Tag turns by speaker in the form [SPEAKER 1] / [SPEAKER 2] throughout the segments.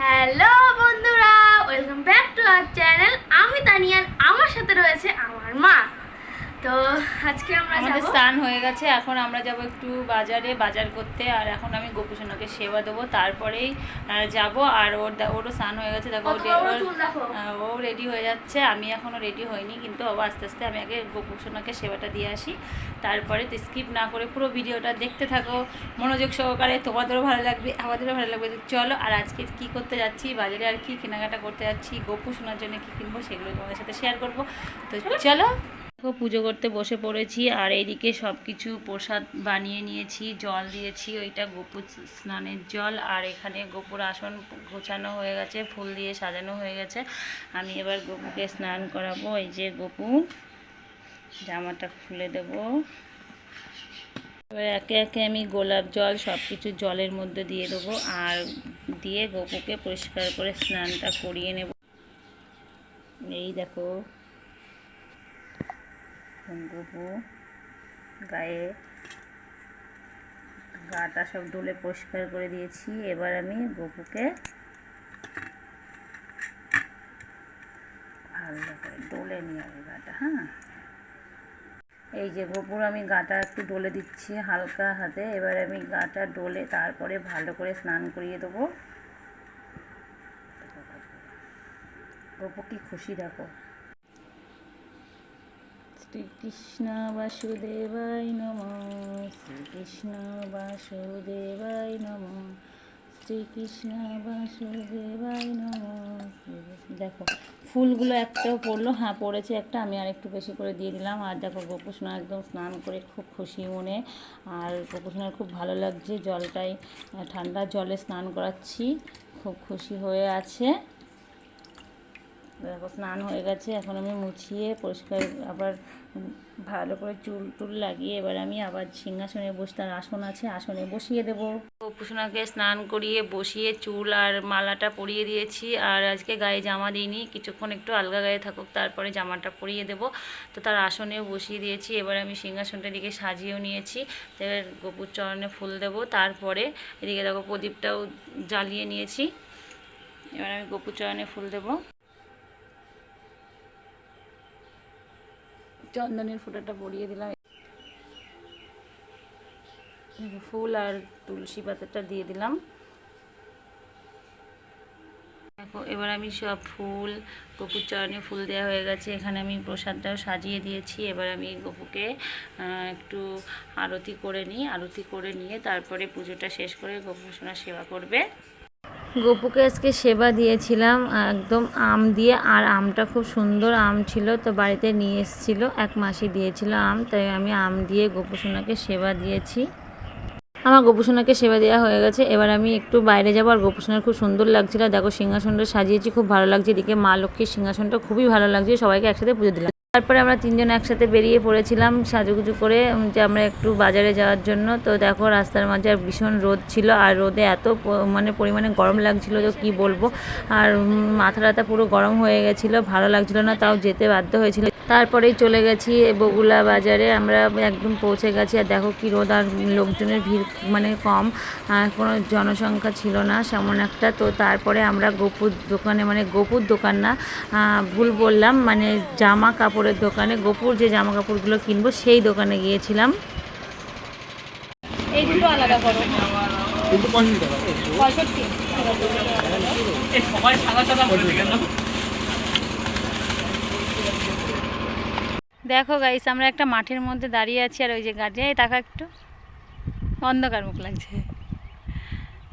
[SPEAKER 1] Hello বন্ধুরা, welcome back to our channel. আমি তানিয়ান, আমার সাথে রয়েছে আমার মা। তো আজকে
[SPEAKER 2] আমাদের স্নান হয়ে গেছে, এখন আমরা যাব একটু বাজার করতে। আর এখন আমি গোপুসোনাকে সেবা দেবো, তারপরেই যাব। আর ওরও স্নান হয়ে গেছে, দেখো ও রেডি হয়ে যাচ্ছে। আমি এখনও রেডি হইনি, কিন্তু আস্তে আস্তে আমি আগে গোপুসোনাকে সেবাটা দিয়ে আসি, তারপরে তো স্কিপ না করে পুরো ভিডিওটা দেখতে থাকো মনোযোগ সহকারে। তোমাদেরও ভালো লাগবে, আমাদেরও ভালো লাগবে। চলো, আর আজকে কি করতে যাচ্ছি, বাজারে আর কি কেনাকাটা করতে যাচ্ছি, গোপুসোনার জন্য কি কিনবো সেগুলো তোমাদের সাথে শেয়ার করবো। তো চলো, পুজো করতে বসে পড়েছি। আর এইদিকে সব কিছু প্রসাদ বানিয়ে নিয়েছি, জল দিয়েছি, ওইটা গোপুর স্নানের জল। আর এখানে গোপুর আসন গোছানো হয়ে গেছে, ফুল দিয়ে সাজানো হয়ে গেছে। আমি এবার গোপুকে স্নান করাবো। এই যে গোপু, জামাটা খুলে দেব। এবার একে একে আমি গোলাপ জল সব কিছু জলের মধ্যে দিয়ে দেবো, আর দিয়ে গোপুকে পরিষ্কার করে স্নানটা করিয়ে নেব। এই দেখো, গোপু গায়ে গাটা সব ডলে পরিষ্কার করে দিয়েছি। এবার আমি গোপুকে ভালো করে ডলে নিয়ে যাবো গাটা। হ্যাঁ, এই যে গোপুর আমি গাটা একটু ডলে দিচ্ছি হালকা হাতে। এবার আমি গাটা ডলে তারপরে ভালো করে স্নান করিয়ে দেবো। গোপু কি খুশি দেখো। শ্রীকৃষ্ণ বাসুদেবায় নমঃ, শ্রীকৃষ্ণ বাসুদেবায় নমঃ, শ্রীকৃষ্ণ বাসুদেবায় নমঃ। দেখো ফুলগুলো একটাও পড়লো, হ্যাঁ পড়েছে একটা, আমি আর একটু বেশি করে দিয়ে দিলাম। আর দেখো গোপুসোনা একদম স্নান করে খুব খুশি মনে। আর গোপুসোনার খুব ভালো লাগছে, জলটাই ঠান্ডা জলে স্নান করাচ্ছি, খুব খুশি হয়ে আছে। দেখো স্নান হয়ে গেছে, এখন আমি মুছিয়ে পরিষ্কার আবার ভালো করে চুল টুল লাগিয়ে এবার আমি আবার সিংহাসনে বসে, তার আসন আছে, আসনে বসিয়ে দেবো। গোপুসোনাকে স্নান করিয়ে বসিয়ে চুল আর মালাটা পরিয়ে দিয়েছি। আর আজকে গায়ে জামা দিইনি, কিছুক্ষণ একটু আলগা গায়ে থাকুক, তারপরে জামাটা পরিয়ে দেবো। তো তার আসনেও বসিয়ে দিয়েছি। এবার আমি সিংহাসনটার দিকে সাজিয়েও নিয়েছি। এবার গোপুর চরণে ফুল দেবো, তারপরে এদিকে দেখো প্রদীপটাও জ্বালিয়ে নিয়েছি। এবার আমি গোপুর চরণে ফুল দেবো। চন্দনের ফোঁটাটা পরিয়ে দিলাম, ফুল আর তুলসী পাতাটা দিয়ে দিলাম। দেখো এবার আমি সব ফুল, গোপুর চরণে ফুল দেওয়া হয়ে গেছে। এখানে আমি প্রসাদটাও সাজিয়ে দিয়েছি। এবার আমি গোপুকে একটু আরতি করে নিই, আরতি করে নিয়ে তারপরে পুজোটা শেষ করে গোপুসোনার সেবা করবে। গোপুকে আজকে সেবা দিয়েছিলাম একদম আম দিয়ে, আর আমটা খুব সুন্দর আম ছিল, তো বাড়িতে নিয়ে এসেছিলো, এক মাসি দিয়েছিল আম, তাই আমি আম দিয়ে গোপুসোনাকে সেবা দিয়েছি। আমার গোপুসোনাকে সেবা দেওয়া হয়ে গেছে। এবার আমি একটু বাইরে যাবো। আর গোপুসোনার খুব সুন্দর লাগছিল, দেখো সিংহাসনটা সাজিয়েছি, খুব ভালো লাগছে। এদিকে মা লক্ষ্মীর সিংহাসনটা খুবই ভালো লাগছে, সবাইকে একসাথে পুজো দিলাম। তারপরে আমরা তিনজন একসাথে বেরিয়ে পড়েছিলাম সাজুগুজু করে, যে আমরা একটু বাজারে যাওয়ার জন্য। তো দেখো রাস্তার মাঝে আর ভীষণ রোদ ছিল, আর রোদে এত পরিমাণে গরম লাগছিল যে কী বলবো। আর মাথা টাথা পুরো গরম হয়ে গেছিলো, ভালো লাগছিল না, তাও যেতে বাধ্য হয়েছিল। তারপরেই চলে গেছি বগুলা বাজারে, আমরা একদম পৌঁছে গেছি। আর দেখো কি রোদ, আর লোকজনের ভিড় কম, কোনো জনসংখ্যা ছিল না সেমন একটা। তো তারপরে আমরা গোপুর দোকানে, গোপুর দোকান না, ভুল বললাম, জামা কাপড়ের দোকানে, গোপুর যে জামা কাপড়গুলো কিনবো সেই দোকানে গিয়েছিলাম। এই দুটো আলাদা করো, 65। দেখো গাইস, আমরা একটা মাঠের মধ্যে দাঁড়িয়ে আছি, আর ওই যে গাড়ি, টাকা একটু অন্ধকার মুখ লাগছে।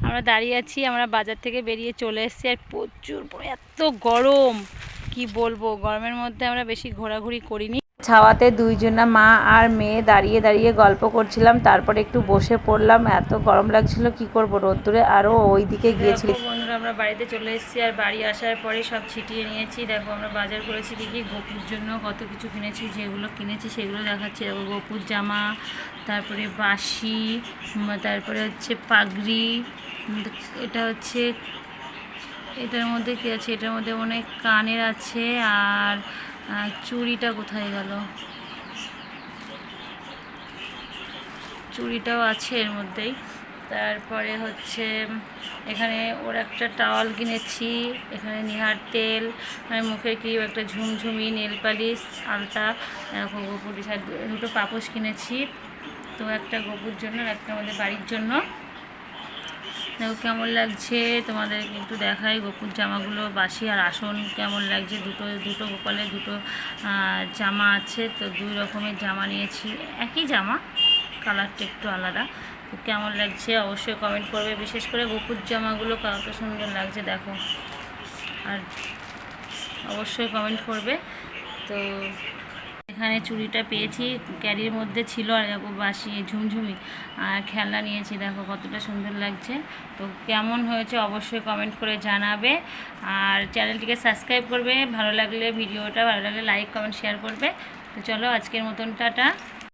[SPEAKER 2] আমরা দাঁড়িয়ে আছি, আমরা বাজার থেকে বেরিয়ে চলে এসেছি। আর প্রচুর এত গরম, কি বলবো, গরমের মধ্যে আমরা বেশি ঘোরাঘুরি করিনি। ছাওয়াতে দুইজনা মা আর মেয়ে দাঁড়িয়ে দাঁড়িয়ে গল্প করছিলাম, তারপরে একটু বসে পড়লাম, এত গরম লাগছিল কি করব রোদ্দুরে। আরও ওই দিকে গিয়েছিল। বন্ধুরা আমরা বাড়িতে চলে এসেছি, আর বাড়ি আসার পরে সব ছিটিয়ে নিয়েছি। দেখো আমরা বাজার করেছি, দেখি গোপুর জন্য কত কিছু কিনেছি, যেগুলো কিনেছি সেগুলো দেখাচ্ছি। দেখো গোপুর জামা, তারপরে বাঁশি, তারপরে হচ্ছে পাগড়ি, এটা হচ্ছে, এটার মধ্যে কী আছে, এটার মধ্যে অনেক কানের আছে। আর চুড়িটা কোথায় গেল, চুড়িটাও আছে এর মধ্যেই। তারপরে হচ্ছে এখানে ওর একটা টাওয়াল কিনেছি, এখানে নিহার তেল, মুখের ক্রিম, একটা ঝুমঝুমি, নেল পালিশ, আলতা, গোপুর দুটো পাপোশ কিনেছি। তো একটা গোপুর জন্য আর একটা আমাদের বাড়ির জন্য। দেখো কেমন লাগছে তোমাদেরকে একটু দেখাই। গোপুর জামাগুলো বাসি আর আসন কেমন লাগছে। দুটো গোপালে দুটো জামা আছে, তো 2 রকমের জামা নিয়েছি, একই জামা, কালারটা একটু আলাদা। তো কেমন লাগছে অবশ্যই কমেন্ট করবে। বিশেষ করে গোপুর জামাগুলো কত সুন্দর লাগছে দেখো, আর অবশ্যই কমেন্ট করবে। তো এখানে চুড়িটা পেয়েছি, ক্যারির মধ্যে ছিল, আর দেখো বাসি ঝুমঝুমি আর খেলনা নিয়েছি, দেখো কতটা সুন্দর লাগছে। তো কেমন হয়েছে অবশ্যই কমেন্ট করে জানাবে, আর চ্যানেলটিকে সাবস্ক্রাইব করবে। ভালো লাগলে ভিডিওটা ভালো লাগলে লাইক কমেন্ট শেয়ার করবে। তো চলো আজকের মতন টাটা।